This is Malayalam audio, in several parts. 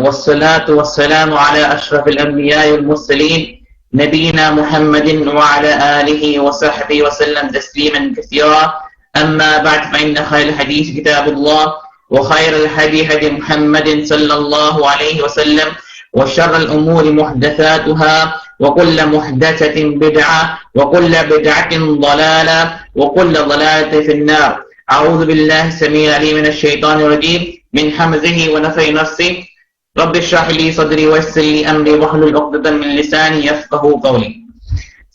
والصلاة والسلام على أشرف الأنبياء والمرسلين نبينا محمد وعلى آله وصحبه وسلم تسليما كثيرا. أما بعد فإن خير الحديث كتاب الله وخير الهدي هدي محمد صلى الله عليه وسلم وشر الأمور محدثاتها وكل محدثة بدعة وكل بدعة ضلالة وكل ضلالة في النار. أعوذ بالله السميع العليم من الشيطان الرجيم من همزه ونفخه نفسه. رب اشرح لي صدري ويسر لي أمري واحلل عقدة من لساني يفقهوا قولي.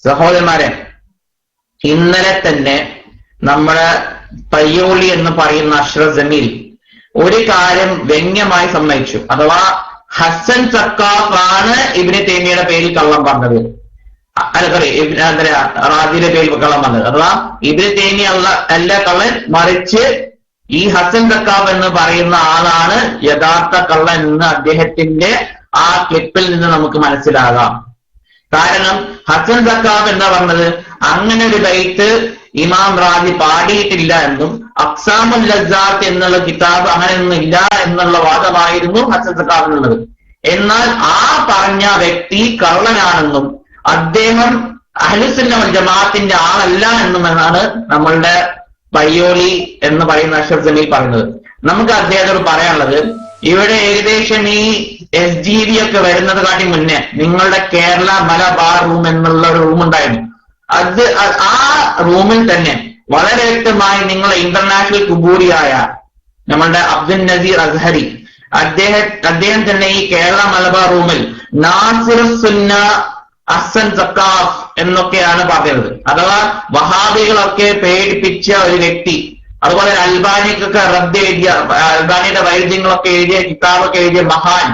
സഹോദരന്മാരെ, ഇന്നലെ തന്നെ നമ്മുടെ പയ്യോളി എന്ന് പറയുന്ന അഷ്റഫ് ജമീൽ ഒരു കാര്യം വ്യംഗ്യമായി സമ്മതിച്ചു. അഥവാ ഹസൻ സക്കാഫ് ആണ് ഇബ്നു തൈമിയയുടെ പേരിൽ കള്ളം പറഞ്ഞത്. റാദിയുടെ പേരിൽ കള്ളം പറഞ്ഞത്. അഥവാ ഇബ്നു തൈമിയ അല്ല കള്ളൻ, മറിച്ച് ഈ ഹസൻ സക്കാഫ് എന്ന് പറയുന്ന ആളാണ് യഥാർത്ഥ കള്ളൻ എന്ന് അദ്ദേഹത്തിന്റെ ആ ക്ലിപ്പിൽ നിന്ന് നമുക്ക് മനസ്സിലാകാം. കാരണം ഹസൻ സക്കാഫ് എന്താ പറഞ്ഞത്, അങ്ങനെ ഒരു ബൈത്ത് ഇമാം റാദി പാടിയിട്ടില്ല എന്നും അക്സാമുൽ ലസ്സാത്ത് എന്നുള്ള കിതാബ് അങ്ങനെയൊന്നും ഇല്ല എന്നുള്ള വാദമായിരുന്നു ഹസൻ സക്കാഫിനുള്ളത്. എന്നാൽ ആ പറഞ്ഞ വ്യക്തി കള്ളനാണെന്നും അദ്ദേഹം അഹ്ലുസുന്ന വൽ ജമാഅത്തിന്റെ ആളല്ല എന്നുമെന്നാണ് നമ്മളുടെ പയ്യോളി എന്ന് പറയുന്ന അഷ്റഫ് ജമീൽ പറയുന്നത്. നമുക്ക് അദ്ദേഹത്തോട് പറയാനുള്ളത്, ഇവിടെ ഏകദേശം ഈ SGV ഒക്കെ വരുന്നത് കാട്ടി മുന്നേ നിങ്ങളുടെ കേരള മലബാർ റൂം എന്നുള്ള ഒരു റൂം ഉണ്ടായിരുന്നു. ആ റൂമിൽ തന്നെ വളരെ വ്യക്തമായി നിങ്ങളെ ഇന്റർനാഷണൽ കുബൂരിയായ നമ്മളുടെ അബ്ദുൽ നസീർ അസ്ഹരി അദ്ദേഹം തന്നെ ഈ കേരള മലബാർ റൂമിൽ നാസിറുസ്സുന്ന ഹസൻ സക്കാഫ് എന്നൊക്കെയാണ് പറഞ്ഞത്. അഥവാ വഹാബികളൊക്കെ പേടിപ്പിച്ച ഒരു വ്യക്തി, അതുപോലെ അൽബാനിക്കൊക്കെ റദ്ദ് എഴുതിയ, അൽബാനിയുടെ വൈദ്യങ്ങളൊക്കെ എഴുതിയ, കിതാബൊക്കെ എഴുതിയ മഹാൻ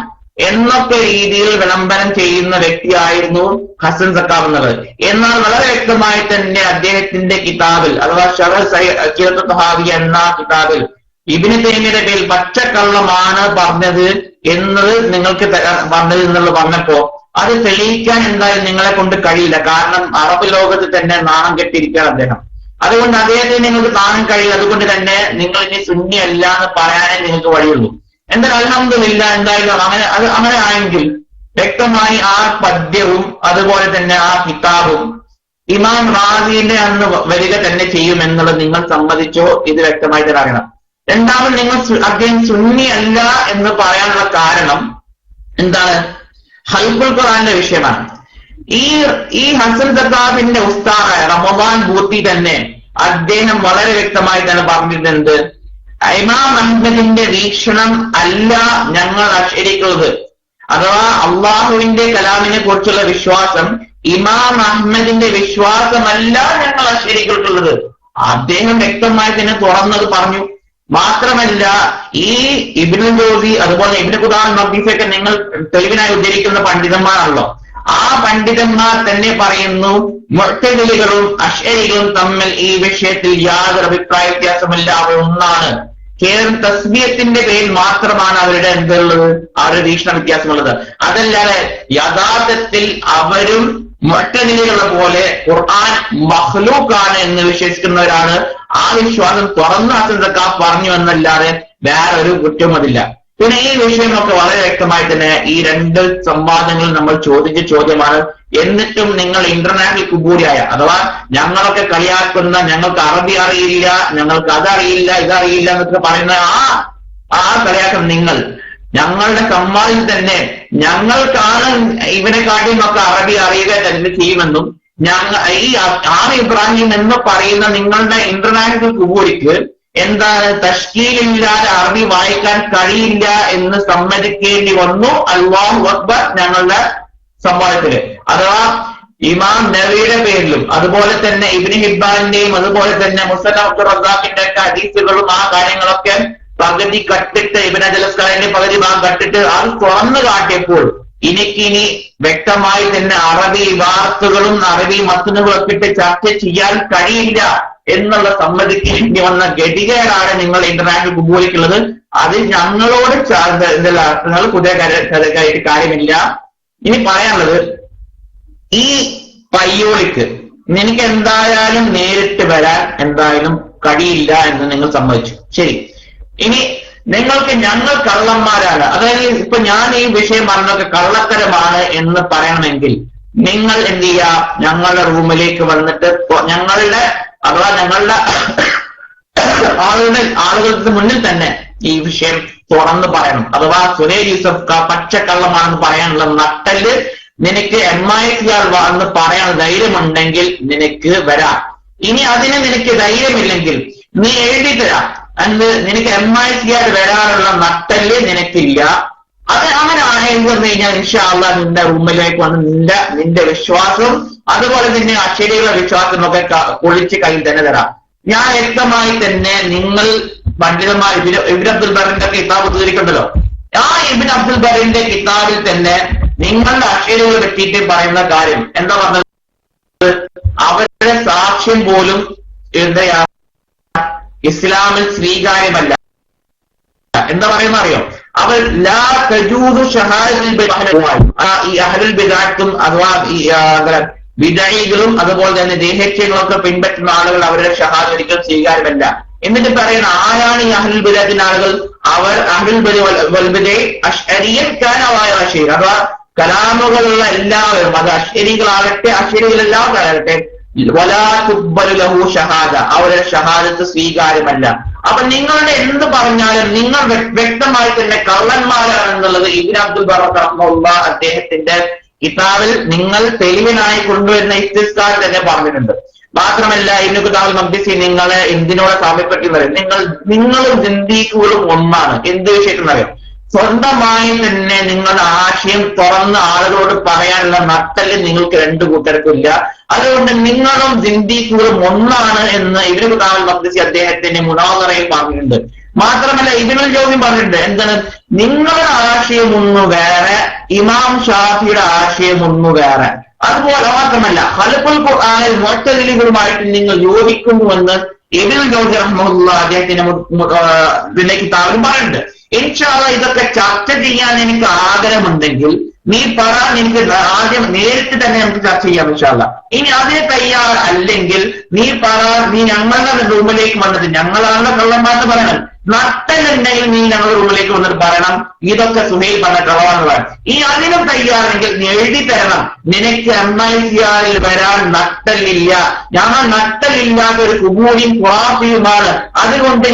എന്നൊക്കെ രീതിയിൽ വിളംബരം ചെയ്യുന്ന വ്യക്തിയായിരുന്നു ഹസൻ സക്കാഫ് എന്നുള്ളത്. എന്നാൽ വളരെ വ്യക്തമായി തന്നെ അദ്ദേഹത്തിന്റെ കിതാബിൽ, അഥവാ ശറഹ് അഖീദത്തു തഹാവിയ്യ എന്ന കിതാബിൽ ഇബ്നു തൈമിയയുടെ പേരിൽ പച്ചക്കള്ളമാണ് പറഞ്ഞത് എന്നത് നിങ്ങൾക്ക് പറഞ്ഞത് എന്നുള്ളത് പറഞ്ഞപ്പോ അത് തെളിയിക്കാൻ എന്തായാലും നിങ്ങളെ കൊണ്ട് കഴിയില്ല. കാരണം അറബ് ലോകത്ത് തന്നെ നാണം കെട്ടിയിരിക്കുകയാണ് അദ്ദേഹം. അതുകൊണ്ട് അദ്ദേഹത്തിന് നിങ്ങൾക്ക് കാണാൻ കഴിയും. അതുകൊണ്ട് തന്നെ നിങ്ങൾ ഇനി സുന്നി അല്ല എന്ന് പറയാനേ നിങ്ങൾക്ക് വഴിയുള്ളൂ. എന്തായാലും അൽഹംദുലില്ലാ, എന്തായാലും അങ്ങനെ ആയെങ്കിൽ വ്യക്തമായി ആ പദ്യവും അതുപോലെ തന്നെ ആ കിതാബും ഇമാം റാദിയുടെ അന്ന് വരിക തന്നെ ചെയ്യുമെന്നുള്ളത് നിങ്ങൾ സമ്മതിച്ചോ? ഇത് വ്യക്തമായിട്ട് അറിയണം. രണ്ടാമത്, നിങ്ങൾ അദ്ദേഹം സുന്നി അല്ല എന്ന് പറയാനുള്ള കാരണം എന്താണ്? ഹൽബുൽ ഖുർആന്റെ വിഷയമാണ്. ഈ ഹസൻ സക്കാഫിന്റെ ഉസ്താദായ റമദാൻ ബൂത്തി തന്നെ അദ്ദേഹം വളരെ വ്യക്തമായി തന്നെ പറഞ്ഞിട്ടുണ്ട്, ഇമാം അഹ്മദിന്റെ വീക്ഷണം അല്ല ഞങ്ങൾ അശ്വരിക്കുന്നത്. അഥവാ അള്ളാഹുവിന്റെ കലാമിനെ കുറിച്ചുള്ള വിശ്വാസം ഇമാം അഹ്മദിന്റെ വിശ്വാസമല്ല ഞങ്ങൾ അശ്വരിക്കുള്ളത്. അദ്ദേഹം വ്യക്തമായി തന്നെ തുറന്നത് പറഞ്ഞു. മാത്രമല്ല, ഈ ഇബ്നുൽ ജൗസി അതുപോലെ ഇബ്നു ഖുദാമ മഖ്ദിസിയൊക്കെ നിങ്ങൾ തെളിവിനായി ഉദ്ധരിക്കുന്ന പണ്ഡിതന്മാരാണല്ലോ. ആ പണ്ഡിതന്മാർ തന്നെ പറയുന്നു, മുഅ്തസിലികളും അശ്അരികളും തമ്മിൽ ഈ വിഷയത്തിൽ യാതൊരു അഭിപ്രായ വ്യത്യാസമില്ല, അവർ ഒന്നാണ്. കേവലം തസ്ബീഹത്തിന്റെ പേരിൽ മാത്രമാണ് അവരുടെ എന്തുള്ളത്, അവരുടെ വീക്ഷണ വ്യത്യാസമുള്ളത്. അതല്ലാതെ യഥാർത്ഥത്തിൽ അവരും മുഅ്തസിലികളെ പോലെ ഖുർആൻ മഖ്ലൂഖാണ് എന്ന് വിശ്വസിക്കുന്നവരാണ്. ആ വിശ്വാസം തുറന്ന് ഹസൻ സക്കാഫ് പറഞ്ഞു എന്നല്ലാതെ വേറൊരു കുറ്റവും അതില്ല. പിന്നെ ഈ വിഷയമൊക്കെ വളരെ വ്യക്തമായി തന്നെ ഈ രണ്ട് സംവാദങ്ങൾ നമ്മൾ ചോദിച്ച ചോദ്യമാണ്. എന്നിട്ടും നിങ്ങൾ ഇന്റർനാഷണൽ കുബൂരിയായ, അഥവാ ഞങ്ങളൊക്കെ കളിയാക്കുന്ന, ഞങ്ങൾക്ക് അറബി അറിയില്ല, ഞങ്ങൾക്ക് അതറിയില്ല, ഇതറിയില്ല എന്നൊക്കെ പറയുന്ന ആ കളിയാക്കം നിങ്ങൾ ഞങ്ങളുടെ സംവാദത്തിൽ തന്നെ ഞങ്ങൾക്കാണ് ഇവനെക്കാട്ടിയും ഒക്കെ അറബി അറിയുക തന്നെ ചെയ്യുമെന്നും ഈ ആർ ഇബ്രാഹിം എന്ന് പറയുന്ന നിങ്ങളുടെ ഇന്റർനാഷണൽ കുബൂരിക്ക് എന്താണ് തശ്കീലില്ലാതെ അറബി വായിക്കാൻ കഴിയില്ല എന്ന് സമ്മതിക്കേണ്ടി വന്നു. അല്ലാഹു അക്ബർ ഞങ്ങളുടെ സംവാദത്തില്. അഥവാ ഇമാം നവവിയുടെ പേരിലും അതുപോലെ തന്നെ ഇബ്നു ഹിബ്ബാനിന്റെയും അതുപോലെ തന്നെ മുസ്നദ് അബ്ദുർ റസാഖിന്റെ ഒക്കെ ഹദീസുകളും ആ കാര്യങ്ങളൊക്കെ പകുതി കട്ടിട്ട്, ഇബ്നു ജലസ്കാരിന്റെ പകുതി ഭാഗം കട്ടിട്ട് അത് തുറന്നു കാട്ടിയപ്പോൾ എനിക്കിനി വ്യക്തമായി തന്നെ അറബി വാർത്തകളും അറബി മത്നുകളൊക്കെ ഇട്ട് ചർച്ച ചെയ്യാൻ കഴിയില്ല എന്നുള്ള സമ്മതിക്കേണ്ടി വന്ന ഗതികേടാണ് നിങ്ങൾ ഇന്റർനാഷണൽ കുബൂരിക്കുള്ളത്. അതിൽ ഞങ്ങളോട് നിങ്ങൾ പുതിയ കാര്യമില്ല. ഇനി പറയാനുള്ളത്, ഈ പയ്യോളിക്ക് നിനക്ക് എന്തായാലും നേരിട്ട് വരാൻ എന്തായാലും കഴിയില്ല എന്ന് നിങ്ങൾ സമ്മതിച്ചു. ശരി, ഇനി നിങ്ങൾക്ക് ഞങ്ങൾ കള്ളന്മാരാണ്, അതായത് ഇപ്പൊ ഞാൻ ഈ വിഷയം പറഞ്ഞൊക്കെ കള്ളത്തരമാണ് എന്ന് പറയണമെങ്കിൽ നിങ്ങൾ എന്ത് ചെയ്യുക, ഞങ്ങളുടെ റൂമിലേക്ക് വന്നിട്ട് ഞങ്ങളുടെ ആളുകൾക്ക് മുന്നിൽ തന്നെ ഈ വിഷയം തുറന്ന് പറയണം. അഥവാ സുരേഷ് യൂസഫ് പച്ചക്കള്ളമാണെന്ന് പറയാനുള്ള നട്ടല് നിനക്ക് MICR എന്ന് പറയാൻ ധൈര്യമുണ്ടെങ്കിൽ നിനക്ക് വരാം. ഇനി അതിന് നിനക്ക് ധൈര്യമില്ലെങ്കിൽ നീ എഴുതി തരാം, നിനക്ക് MICR വരാനുള്ള നട്ടല് നിനക്കില്ല. അത് അങ്ങനെ ആയെന്ന് പറഞ്ഞു കഴിഞ്ഞാൽ ഇൻഷാ അല്ലാഹ് നിന്റെ റൂമിലേക്ക് വന്ന് നിന്റെ വിശ്വാസം അതുപോലെ തന്നെ അശരീര വിശ്വാസമൊക്കെ പൊളിച്ച് കയ്യിൽ തന്നെ തരാം. ഞാൻ വ്യക്തമായി തന്നെ നിങ്ങൾ പണ്ഡിതന്മാർ ഇബ്നു അബ്ദുൽ ബറിന്റെ കിതാബ് തീർക്കുന്നുണ്ടല്ലോ, ആ ഇബ്നു അബ്ദുൽ ബറിന്റെ കിതാബിൽ തന്നെ നിങ്ങളുടെ അശരീരങ്ങളെ പറ്റിയിട്ട് പറയുന്ന കാര്യം എന്താ പറഞ്ഞത്, അവരുടെ സാക്ഷ്യം പോലും എന്താ ഇസ്ലാമിൽ സ്വീകാര്യമല്ല. എന്താ പറയുന്ന അറിയോ, അവർ ലാ തജൂദു ഈ അഹ്ലുൽ ബിദ്അത്തും അഥവാ ഈ ബിദ്അഇകളും അതുപോലെ തന്നെ ദേഹേച്ഛകളൊക്കെ പിൻപറ്റുന്ന ആളുകൾ അവരുടെ ഷഹാദത്ത് ഒരിക്കലും സ്വീകാര്യമല്ല. എന്നിട്ട് പറയുന്ന ആരാണ് ഈ അഹ്ലുൽ ബിദ്അത്തിന്റെ ആളുകൾ, അവർ അഹ്ലുൽ ബിദ്അ അശ്അരിയൻ കാനവായ അശ്അരി, അഥവാ കലാമുകളുള്ള എല്ലാവരും, അത് അശ്അരികളാകട്ടെ അശ്അരികളെല്ലാവരാകട്ടെ, വലാ തുഖ്ബലു ലഹു ഷഹാദ, അവരുടെ ഷഹാദത്ത് സ്വീകാര്യമല്ല. അപ്പൊ നിങ്ങളുടെ എന്ത് പറഞ്ഞാലും നിങ്ങൾ വ്യക്തമായി തന്നെ കള്ളന്മാരാണെന്നുള്ളത് ഇബ്നു അബ്ദുൽ ബർ റഹിമഹുല്ലാഹ് അദ്ദേഹത്തിന്റെ കിതാബിൽ നിങ്ങൾ തെളിവിനായി കൊണ്ടുവരുന്ന ഇസ്തിസ്കാർ തന്നെ പറഞ്ഞിട്ടുണ്ട്. മാത്രമല്ല ഇബ്നു ഖുദാമൽ മഖ്ദിസി നിങ്ങളെ എന്തിനോട് സാമ്യപ്പെട്ടു പറയും, നിങ്ങളും സിന്ദീഖുകളും ഒന്നാണ്. എന്ത് വിഷയത്തിൽ അറിയാം, സ്വന്തമായി തന്നെ നിങ്ങളുടെ ആശയം തുറന്ന് ആളുകളോട് പറയാനുള്ള നട്ടല് നിങ്ങൾക്ക് രണ്ടു കൂട്ടർക്കില്ല. അതുകൊണ്ട് നിങ്ങളും സിന്ദീഖുകളും ഒന്നാണ് എന്ന് ഇബ്നു ഖുദാമൽ മഖ്ദിസി അദ്ദേഹത്തിന്റെ മുനാദറയിൽ പറഞ്ഞിട്ടുണ്ട്. മാത്രമല്ല ഇബ്നുൽ ജൗസി പറഞ്ഞിട്ടുണ്ട്, എന്താണ്, നിങ്ങളുടെ ആശയം ഒന്ന് വേറെ, ഇമാം ഷാഫിയുടെ ആശയം ഒന്ന് വേറെ. അതുപോലെ മാത്രമല്ല ഖൽഖുൽ ഖുർആനിൽ മുഅ്തസിലികളുമായിട്ട് നിങ്ങൾ യോജിക്കുന്നുവെന്ന് ഇബ്നുൽ ജൗസി റഹിമഹുല്ലാഹ് അദ്ദേഹത്തിന്റെ കിതാബിൽ പറയുന്നുണ്ട്. ഇൻഷാ അല്ലാഹ് ഇതൊക്കെ ചർച്ച ചെയ്യാൻ എനിക്ക് ആഗ്രഹമുണ്ടെങ്കിൽ നീ പറ, എനിക്ക് ആദ്യം നേരിട്ട് തന്നെ നമുക്ക് ചർച്ച ചെയ്യാം ഇൻഷാ അല്ലാഹ്. ഇനി അതിന് തയ്യാർ അല്ലെങ്കിൽ നീ പറ, നീ ഞങ്ങളുടെ റൂമിലേക്ക് വന്നിട്ട് ഞങ്ങളാണല്ലോ കള്ളന്മാരെന്ന് പറയണം, നട്ടലുണ്ടെങ്കിൽ നീ ഞങ്ങളുടെ റൂമിലേക്ക് വന്നിട്ട് പറയണം ഇതൊക്കെ സുഹൈൽ പറഞ്ഞ കളവാണെന്ന് പറയാം. ഈ അതിനും തയ്യാറെങ്കിൽ നീ എഴുതി തരണം, നിനക്ക് MICR വരാൻ നട്ടലില്ല, ഞങ്ങൾ നട്ടലില്ലാത്ത ഒരു കുബൂരിയും ഖുറാഫിയുമാണ്, അതുകൊണ്ട്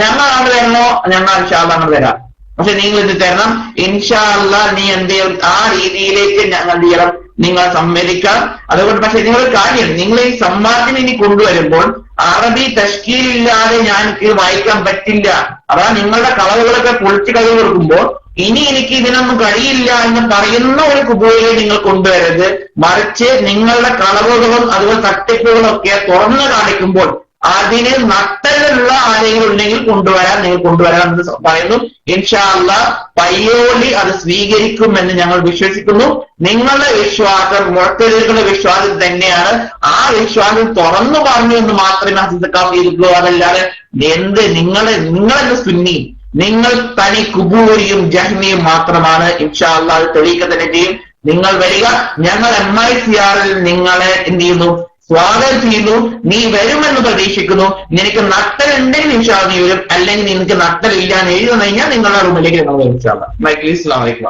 ഞങ്ങളാണ് വരണോ, ഞങ്ങൾ ഇൻഷാ അല്ലാഹ് അങ്ങ് വരാം. പക്ഷെ നിങ്ങൾ ഇത് തരണം ഇൻഷാ അല്ലാഹ്. നീ എന്ത് ചെയ്യും, ആ രീതിയിലേക്ക് ഞങ്ങൾ എന്ത് ചെയ്യണം, നിങ്ങൾ സമ്മതിക്കാം. അതുകൊണ്ട് പക്ഷെ നിങ്ങൾ കാര്യം, നിങ്ങൾ ഈ സംവാദത്തിന് ഇനി കൊണ്ടുവരുമ്പോൾ അറബി തശ്കീലില്ലാതെ ഞാൻ എനിക്ക് വായിക്കാൻ പറ്റില്ല. അതാ നിങ്ങളുടെ കളവുകളൊക്കെ പൊളിച്ച് കഴിവ് കൊടുക്കുമ്പോൾ ഇനി എനിക്ക് ഇതിനൊന്നും കഴിയില്ല എന്ന് പറയുന്ന ഒരു കുബൂരിയെ നിങ്ങൾ കൊണ്ടുവരരുത്. മറിച്ച് നിങ്ങളുടെ കളവുകളും അതുപോലെ തട്ടിപ്പുകളും ഒക്കെ തുറന്നു കാണിക്കുമ്പോൾ അതിന് നട്ടലുള്ള ആരെങ്കിലും ഉണ്ടെങ്കിൽ നിങ്ങൾ കൊണ്ടുവരാൻ എന്ന് പറയുന്നു. ഇൻഷാ അല്ലാഹ് പയ്യോളി അത് സ്വീകരിക്കുമെന്ന് ഞങ്ങൾ വിശ്വസിക്കുന്നു. നിങ്ങളുടെ വിശ്വാസം മുഅ്തസിലികളുടെ വിശ്വാസം തന്നെയാണ്. ആ വിശ്വാസം തുറന്നു പറഞ്ഞു എന്ന് മാത്രമേ ഹദീസുകാരിലുള്ളൂ. അതല്ലാതെ നിങ്ങളെന്ന് സുന്നി, നിങ്ങൾ തനി കുബൂരിയും ജഹ്മിയും മാത്രമാണ്. ഇൻഷാ അല്ലാഹ് തെളിയിക്കുക തന്നെ ചെയ്യും. നിങ്ങൾ വരിക, ഞങ്ങൾ MICR നിങ്ങളെ എന്ത് ചെയ്യുന്നു, സ്വാഗതം ചെയ്യുന്നു. നീ വരുമെന്ന് പ്രതീക്ഷിക്കുന്നു. നിനക്ക് നട്ടലുണ്ടെങ്കിൽ ഇൻഷാ അല്ലാഹ് നീ വരും, അല്ലെങ്കിൽ നിനക്ക് നട്ടലില്ല എന്ന് എഴുതി കഴിഞ്ഞാൽ നിങ്ങളുടെ റൂമിലേക്ക് ഞങ്ങൾ വരും ഇൻഷാ അല്ലാഹ്. അസ്സലാമു അലൈക്കും.